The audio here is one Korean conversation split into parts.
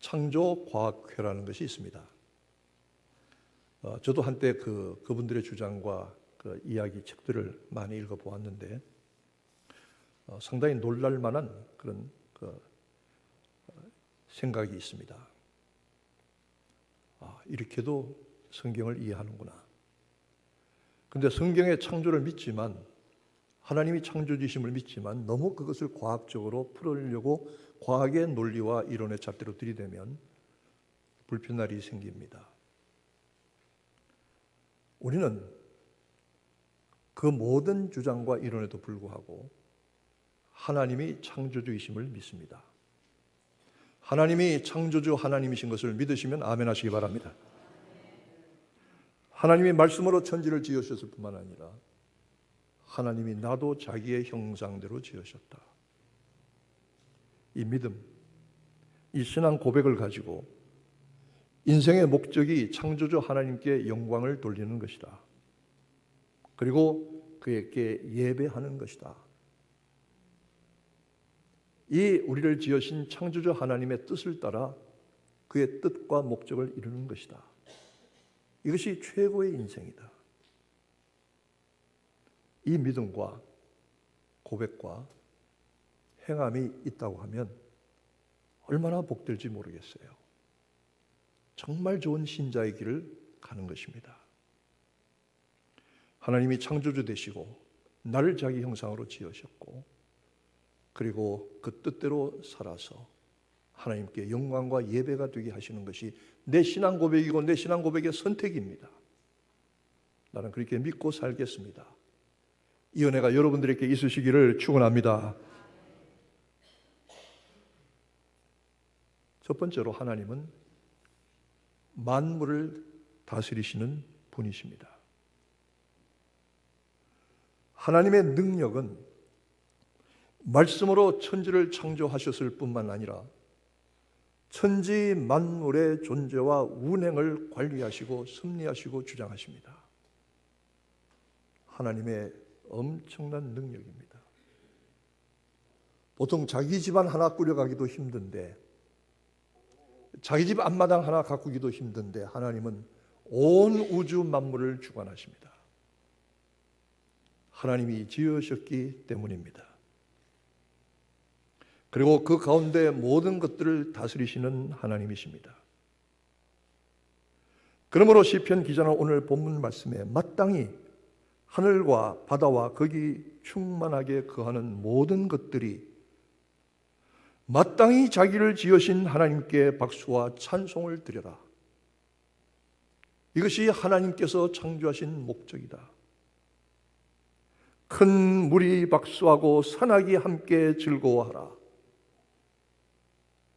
창조과학회라는 것이 있습니다. 저도 한때 그분들의 주장과 그 이야기 책들을 많이 읽어보았는데 상당히 놀랄 만한 그런 생각이 있습니다. 이렇게도 성경을 이해하는구나. 그런데 성경의 창조를 믿지만, 하나님이 창조주심을 믿지만 너무 그것을 과학적으로 풀으려고 과학의 논리와 이론의 잣대로 들이대면 불편함이 생깁니다. 우리는 그 모든 주장과 이론에도 불구하고 하나님이 창조주이심을 믿습니다. 하나님이 창조주 하나님이신 것을 믿으시면 아멘 하시기 바랍니다. 하나님이 말씀으로 천지를 지으셨을 뿐만 아니라 하나님이 나도 자기의 형상대로 지으셨다. 이 믿음, 이 신앙 고백을 가지고 인생의 목적이 창조주 하나님께 영광을 돌리는 것이다. 그리고 그에게 예배하는 것이다. 이 우리를 지으신 창조주 하나님의 뜻을 따라 그의 뜻과 목적을 이루는 것이다. 이것이 최고의 인생이다. 이 믿음과 고백과 행함이 있다고 하면 얼마나 복될지 모르겠어요. 정말 좋은 신자의 길을 가는 것입니다. 하나님이 창조주 되시고 나를 자기 형상으로 지으셨고, 그리고 그 뜻대로 살아서 하나님께 영광과 예배가 되게 하시는 것이 내 신앙 고백이고 내 신앙 고백의 선택입니다. 나는 그렇게 믿고 살겠습니다. 이 은혜가 여러분들에게 있으시기를 축원합니다. 첫 번째로 하나님은 만물을 다스리시는 분이십니다. 하나님의 능력은 말씀으로 천지를 창조하셨을 뿐만 아니라 천지 만물의 존재와 운행을 관리하시고 섭리하시고 주장하십니다. 하나님의 엄청난 능력입니다. 보통 자기 집안 하나 꾸려가기도 힘든데, 자기 집 앞마당 하나 가꾸기도 힘든데 하나님은 온 우주 만물을 주관하십니다. 하나님이 지으셨기 때문입니다. 그리고 그 가운데 모든 것들을 다스리시는 하나님이십니다. 그러므로 시편 기자는 오늘 본문 말씀에 마땅히 하늘과 바다와 거기 충만하게 거하는 모든 것들이 마땅히 자기를 지으신 하나님께 박수와 찬송을 드려라. 이것이 하나님께서 창조하신 목적이다. 큰 물이 박수하고 산악이 함께 즐거워하라.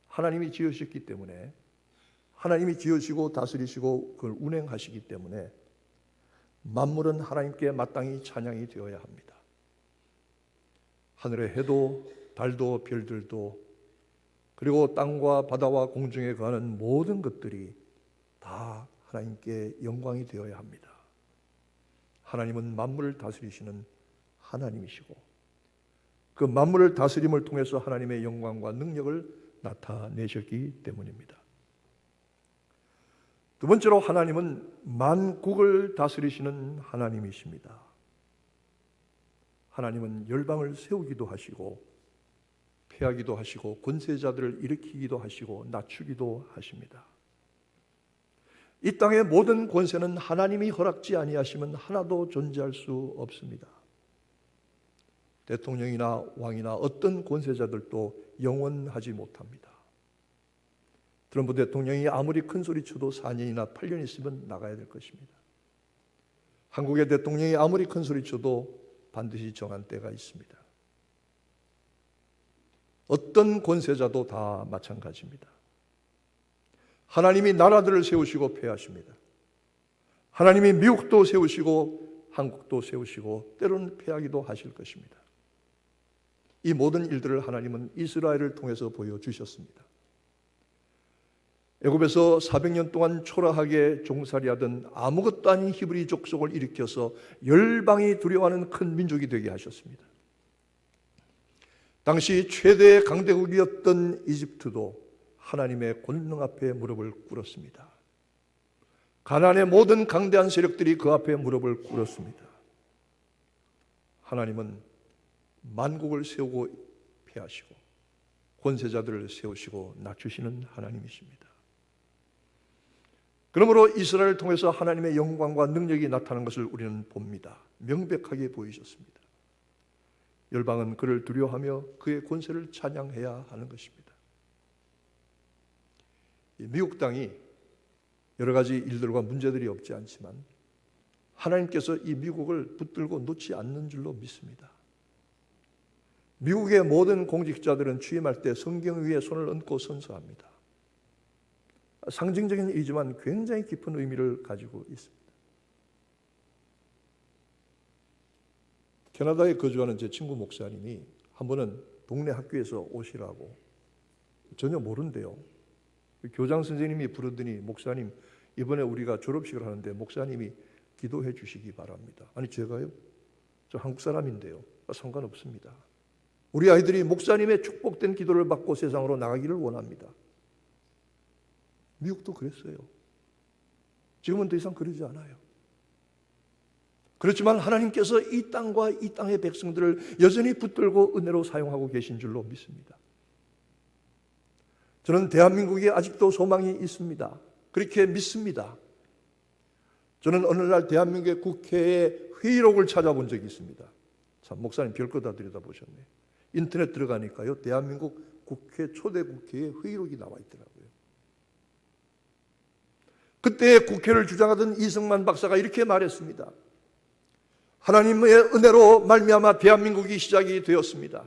하나님이 지으셨기 때문에, 하나님이 지으시고 다스리시고 그걸 운행하시기 때문에 만물은 하나님께 마땅히 찬양이 되어야 합니다. 하늘의 해도 달도 별들도, 그리고 땅과 바다와 공중에 거하는 모든 것들이 다 하나님께 영광이 되어야 합니다. 하나님은 만물을 다스리시는 하나님이시고, 그 만물을 다스림을 통해서 하나님의 영광과 능력을 나타내셨기 때문입니다. 두 번째로 하나님은 만국을 다스리시는 하나님이십니다. 하나님은 열방을 세우기도 하시고 패하기도 하시고 권세자들을 일으키기도 하시고 낮추기도 하십니다. 이 땅의 모든 권세는 하나님이 허락지 아니하시면 하나도 존재할 수 없습니다. 대통령이나 왕이나 어떤 권세자들도 영원하지 못합니다. 트럼프 대통령이 아무리 큰 소리 쳐도 4년이나 8년 있으면 나가야 될 것입니다. 한국의 대통령이 아무리 큰 소리 쳐도 반드시 정한 때가 있습니다. 어떤 권세자도 다 마찬가지입니다. 하나님이 나라들을 세우시고 폐하십니다. 하나님이 미국도 세우시고 한국도 세우시고 때로는 폐하기도 하실 것입니다. 이 모든 일들을 하나님은 이스라엘을 통해서 보여주셨습니다. 애굽에서 400년 동안 초라하게 종살이하던 아무것도 아닌 히브리 족속을 일으켜서 열방이 두려워하는 큰 민족이 되게 하셨습니다. 당시 최대의 강대국이었던 이집트도 하나님의 권능 앞에 무릎을 꿇었습니다. 가나안의 모든 강대한 세력들이 그 앞에 무릎을 꿇었습니다. 하나님은 만국을 세우고 폐하시고 권세자들을 세우시고 낮추시는 하나님이십니다. 그러므로 이스라엘을 통해서 하나님의 영광과 능력이 나타나는 것을 우리는 봅니다. 명백하게 보이셨습니다. 열방은 그를 두려워하며 그의 권세를 찬양해야 하는 것입니다. 미국 땅이 여러 가지 일들과 문제들이 없지 않지만 하나님께서 이 미국을 붙들고 놓지 않는 줄로 믿습니다. 미국의 모든 공직자들은 취임할 때 성경 위에 손을 얹고 선서합니다. 상징적인 일이지만 굉장히 깊은 의미를 가지고 있습니다. 캐나다에 거주하는 제 친구 목사님이 한 번은 동네 학교에서 오시라고 전혀 모른대요. 교장 선생님이 부르더니 목사님 이번에 우리가 졸업식을 하는데 목사님이 기도해 주시기 바랍니다. 아니 제가요? 저 한국 사람인데요. 상관없습니다. 우리 아이들이 목사님의 축복된 기도를 받고 세상으로 나가기를 원합니다. 미국도 그랬어요. 지금은 더 이상 그러지 않아요. 그렇지만 하나님께서 이 땅과 이 땅의 백성들을 여전히 붙들고 은혜로 사용하고 계신 줄로 믿습니다. 저는 대한민국에 아직도 소망이 있습니다. 그렇게 믿습니다. 저는 어느 날 대한민국의 국회의 회의록을 찾아본 적이 있습니다. 참 목사님 별거 다 들여다보셨네. 인터넷 들어가니까요. 대한민국 국회 초대 국회의 회의록이 나와 있더라고요. 그때 국회를 주장하던 이승만 박사가 이렇게 말했습니다. 하나님의 은혜로 말미암아 대한민국이 시작이 되었습니다.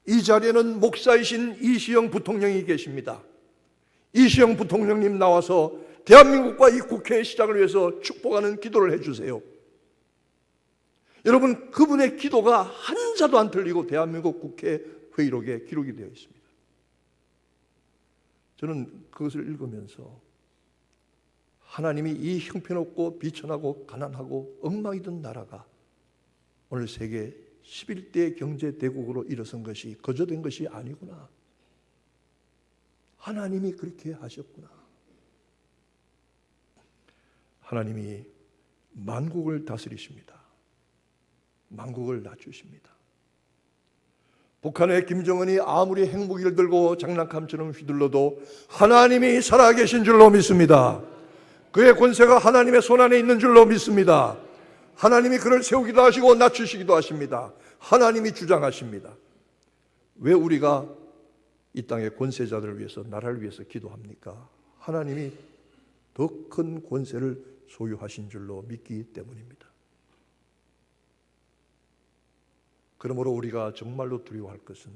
이 자리에는 목사이신 이시영 부통령이 계십니다. 이시영 부통령님 나와서 대한민국과 이 국회의 시작을 위해서 축복하는 기도를 해주세요. 여러분 그분의 기도가 한 자도 안 틀리고 대한민국 국회 회의록에 기록이 되어 있습니다. 저는 그것을 읽으면서 하나님이 이 형편없고 비천하고 가난하고 엉망이던 나라가 오늘 세계 11대 경제대국으로 일어선 것이 거저된 것이 아니구나. 하나님이 그렇게 하셨구나. 하나님이 만국을 다스리십니다. 만국을 낮추십니다. 북한의 김정은이 아무리 핵무기를 들고 장난감처럼 휘둘러도 하나님이 살아계신 줄로 믿습니다. 그의 권세가 하나님의 손안에 있는 줄로 믿습니다. 하나님이 그를 세우기도 하시고 낮추시기도 하십니다. 하나님이 주장하십니다. 왜 우리가 이 땅의 권세자들을 위해서 나라를 위해서 기도합니까? 하나님이 더 큰 권세를 소유하신 줄로 믿기 때문입니다. 그러므로 우리가 정말로 두려워할 것은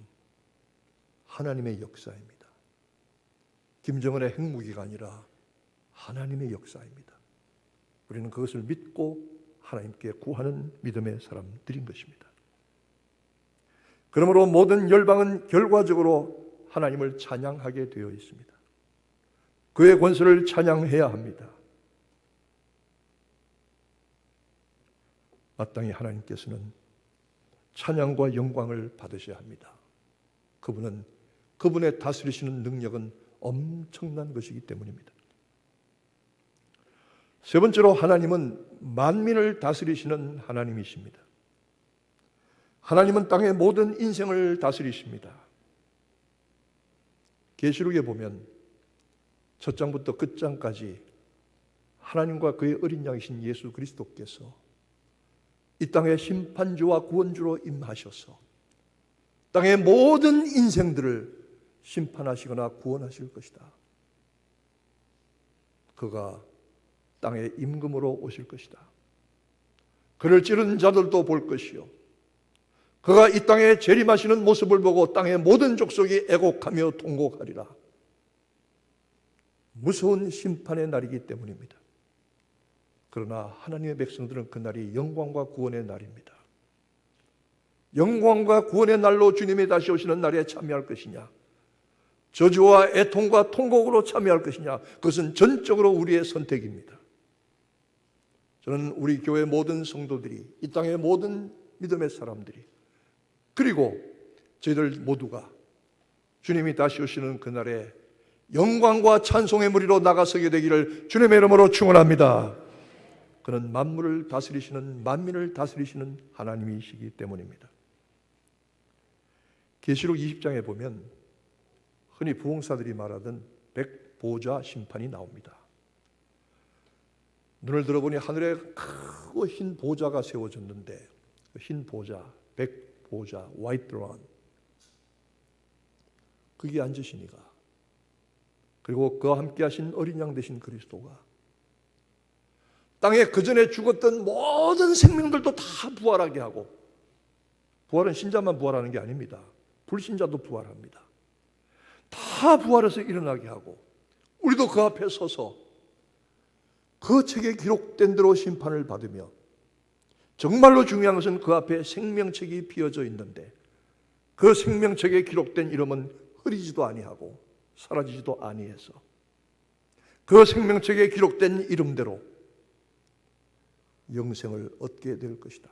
하나님의 역사입니다. 김정은의 핵무기가 아니라 하나님의 역사입니다. 우리는 그것을 믿고 하나님께 구하는 믿음의 사람들인 것입니다. 그러므로 모든 열방은 결과적으로 하나님을 찬양하게 되어 있습니다. 그의 권세를 찬양해야 합니다. 마땅히 하나님께서는 찬양과 영광을 받으셔야 합니다. 그분의 다스리시는 능력은 엄청난 것이기 때문입니다. 세 번째로 하나님은 만민을 다스리시는 하나님이십니다. 하나님은 땅의 모든 인생을 다스리십니다. 계시록에 보면 첫 장부터 끝장까지 하나님과 그의 어린 양이신 예수 그리스도께서 이 땅의 심판주와 구원주로 임하셔서 땅의 모든 인생들을 심판하시거나 구원하실 것이다. 그가 땅에 임금으로 오실 것이다. 그를 찌른 자들도 볼 것이요, 그가 이 땅에 재림하시는 모습을 보고 땅의 모든 족속이 애곡하며 통곡하리라. 무서운 심판의 날이기 때문입니다. 그러나 하나님의 백성들은 그날이 영광과 구원의 날입니다. 영광과 구원의 날로 주님이 다시 오시는 날에 참여할 것이냐, 저주와 애통과 통곡으로 참여할 것이냐, 그것은 전적으로 우리의 선택입니다. 저는 우리 교회 모든 성도들이, 이 땅의 모든 믿음의 사람들이, 그리고 저희들 모두가 주님이 다시 오시는 그날에 영광과 찬송의 무리로 나가서게 되기를 주님의 이름으로 축원합니다. 그는 만물을 다스리시는, 만민을 다스리시는 하나님이시기 때문입니다. 계시록 20장에 보면 흔히 부흥사들이 말하던 백보좌 심판이 나옵니다. 눈을 들어보니 하늘에 크고 흰 보좌가 세워졌는데 그 흰 보좌, 백보좌, 화이트 드론, 거기에 앉으시니가, 그리고 그와 함께 하신 어린 양 되신 그리스도가 땅에 그전에 죽었던 모든 생명들도 다 부활하게 하고, 부활은 신자만 부활하는 게 아닙니다. 불신자도 부활합니다. 다 부활해서 일어나게 하고, 우리도 그 앞에 서서 그 책에 기록된 대로 심판을 받으며, 정말로 중요한 것은 그 앞에 생명책이 비어져 있는데 그 생명책에 기록된 이름은 흐리지도 아니하고 사라지지도 아니해서 그 생명책에 기록된 이름대로 영생을 얻게 될 것이다.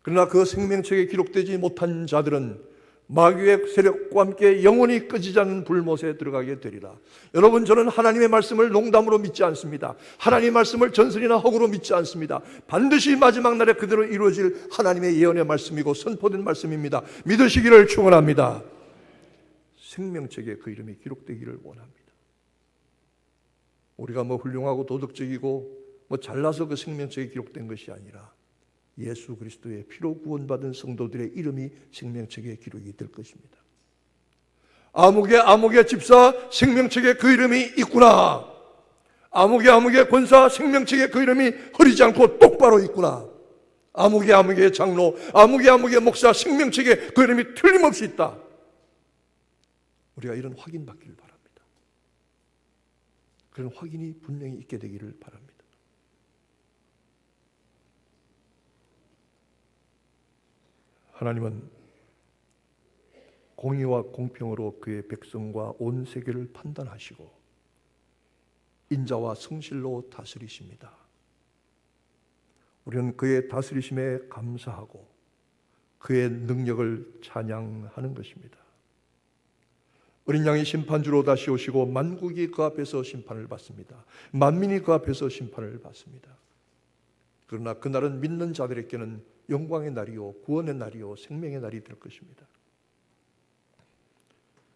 그러나 그 생명책에 기록되지 못한 자들은 마귀의 세력과 함께 영원히 꺼지지 않는 불못에 들어가게 되리라. 여러분, 저는 하나님의 말씀을 농담으로 믿지 않습니다. 하나님의 말씀을 전설이나 허구로 믿지 않습니다. 반드시 마지막 날에 그대로 이루어질 하나님의 예언의 말씀이고 선포된 말씀입니다. 믿으시기를 축원합니다. 생명책에 그 이름이 기록되기를 원합니다. 우리가 훌륭하고 도덕적이고 잘나서 그 생명책에 기록된 것이 아니라 예수 그리스도의 피로 구원받은 성도들의 이름이 생명책에 기록이 될 것입니다. 아무개 집사 생명책에 그 이름이 있구나. 아무개 권사 생명책에 그 이름이 흐리지 않고 똑바로 있구나. 아무개 장로, 아무개 목사 생명책에 그 이름이 틀림없이 있다. 우리가 이런 확인받기를 바랍니다. 그런 확인이 분명히 있게 되기를 바랍니다. 하나님은 공의와 공평으로 그의 백성과 온 세계를 판단하시고 인자와 성실로 다스리십니다. 우리는 그의 다스리심에 감사하고 그의 능력을 찬양하는 것입니다. 어린 양이 심판주로 다시 오시고 만국이 그 앞에서 심판을 받습니다. 만민이 그 앞에서 심판을 받습니다. 그러나 그날은 믿는 자들에게는 영광의 날이요, 구원의 날이요, 생명의 날이 될 것입니다.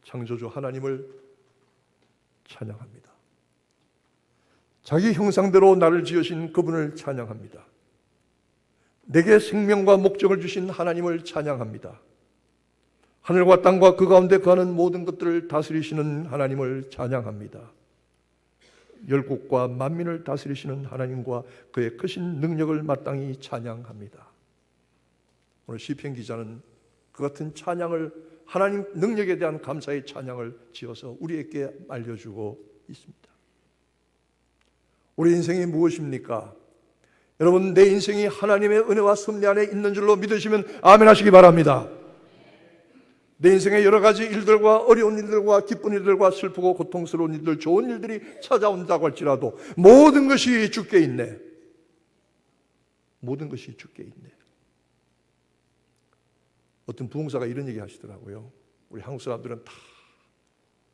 창조주 하나님을 찬양합니다. 자기 형상대로 나를 지으신 그분을 찬양합니다. 내게 생명과 목적을 주신 하나님을 찬양합니다. 하늘과 땅과 그 가운데 거하는 모든 것들을 다스리시는 하나님을 찬양합니다. 열국과 만민을 다스리시는 하나님과 그의 크신 능력을 마땅히 찬양합니다. 오늘 시편 기자는 그 같은 찬양을, 하나님 능력에 대한 감사의 찬양을 지어서 우리에게 알려주고 있습니다. 우리 인생이 무엇입니까? 여러분, 내 인생이 하나님의 은혜와 섭리 안에 있는 줄로 믿으시면 아멘 하시기 바랍니다. 내 인생의 여러 가지 일들과 어려운 일들과 기쁜 일들과 슬프고 고통스러운 일들, 좋은 일들이 찾아온다고 할지라도 모든 것이 주께 있네. 모든 것이 주께 있네. 어떤 부흥사가 이런 얘기 하시더라고요. 우리 한국 사람들은 다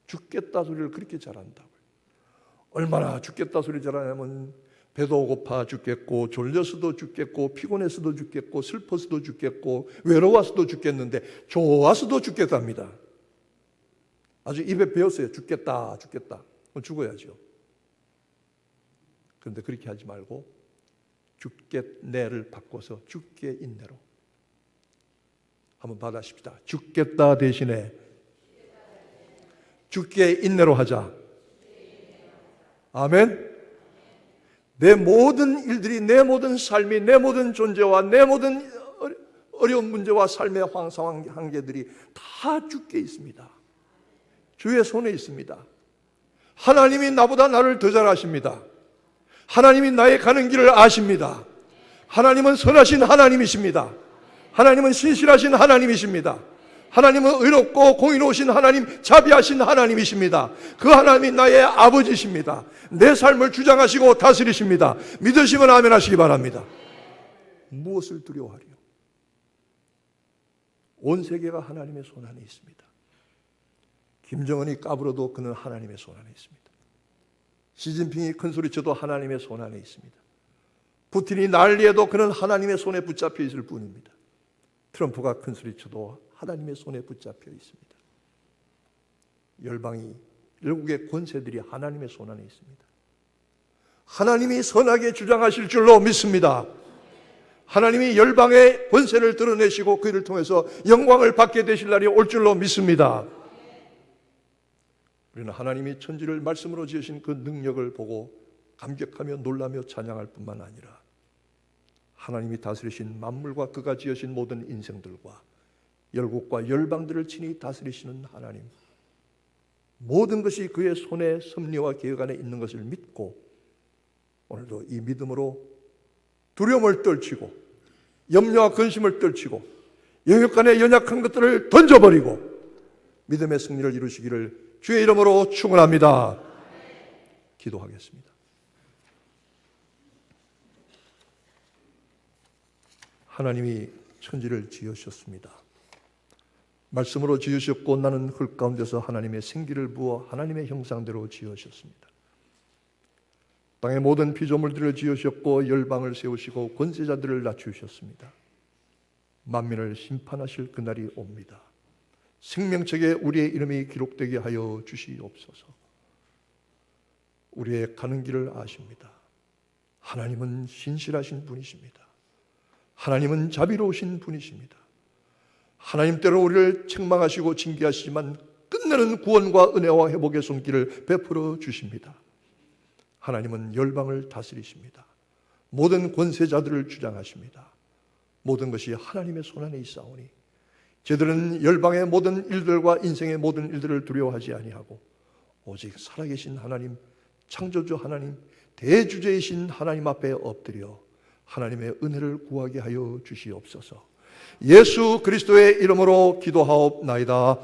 죽겠다 소리를 그렇게 잘한다고요. 얼마나 죽겠다 소리 잘하냐면 배도 고파 죽겠고, 졸려서도 죽겠고, 피곤해서도 죽겠고, 슬퍼서도 죽겠고, 외로워서도 죽겠는데 좋아서도 죽겠답니다. 아주 입에 배웠어요. 죽겠다. 그럼 죽어야죠. 그런데 그렇게 하지 말고 죽겠네를 바꿔서 죽게 인내로 한번 받아십시다. 죽겠다 대신에 죽게 인내로 하자. 아멘. 내 모든 일들이, 내 모든 삶이, 내 모든 존재와 내 모든 어려운 문제와 삶의 상황 한계들이 다 주께 있습니다. 주의 손에 있습니다. 하나님이 나보다 나를 더 잘 아십니다. 하나님이 나의 가는 길을 아십니다. 하나님은 선하신 하나님이십니다. 하나님은 신실하신 하나님이십니다. 하나님은 의롭고 공의로우신 하나님, 자비하신 하나님이십니다. 그 하나님이 나의 아버지십니다. 내 삶을 주장하시고 다스리십니다. 믿으시면 아멘 하시기 바랍니다. 무엇을 두려워하리요? 온 세계가 하나님의 손 안에 있습니다. 김정은이 까불어도 그는 하나님의 손 안에 있습니다. 시진핑이 큰소리쳐도 하나님의 손 안에 있습니다. 푸틴이 난리해도 그는 하나님의 손에 붙잡혀 있을 뿐입니다. 트럼프가 큰소리쳐도 하나님의 손에 붙잡혀 있습니다. 열방이, 열국의 권세들이 하나님의 손 안에 있습니다. 하나님이 선하게 주장하실 줄로 믿습니다. 하나님이 열방의 권세를 드러내시고 그를 통해서 영광을 받게 되실 날이 올 줄로 믿습니다. 우리는 하나님이 천지를 말씀으로 지으신 그 능력을 보고 감격하며 놀라며 찬양할 뿐만 아니라 하나님이 다스리신 만물과 그가 지으신 모든 인생들과 열국과 열방들을 친히 다스리시는 하나님, 모든 것이 그의 손에 섭리와 계획 안에 있는 것을 믿고 오늘도 이 믿음으로 두려움을 떨치고 염려와 근심을 떨치고 영역간의 연약한 것들을 던져버리고 믿음의 승리를 이루시기를 주의 이름으로 축원합니다. 기도하겠습니다. 하나님이 천지를 지으셨습니다. 말씀으로 지으셨고 나는 흙 가운데서 하나님의 생기를 부어 하나님의 형상대로 지으셨습니다. 땅의 모든 피조물들을 지으셨고 열방을 세우시고 권세자들을 낮추셨습니다. 만민을 심판하실 그날이 옵니다. 생명책에 우리의 이름이 기록되게 하여 주시옵소서. 우리의 가는 길을 아십니다. 하나님은 신실하신 분이십니다. 하나님은 자비로우신 분이십니다. 하나님 때로 우리를 책망하시고 징계하시지만 끝내는 구원과 은혜와 회복의 손길을 베풀어 주십니다. 하나님은 열방을 다스리십니다. 모든 권세자들을 주장하십니다. 모든 것이 하나님의 손안에 있사오니 저들은 열방의 모든 일들과 인생의 모든 일들을 두려워하지 아니하고 오직 살아계신 하나님, 창조주 하나님, 대주제이신 하나님 앞에 엎드려 하나님의 은혜를 구하게 하여 주시옵소서. 예수 그리스도의 이름으로 기도하옵나이다.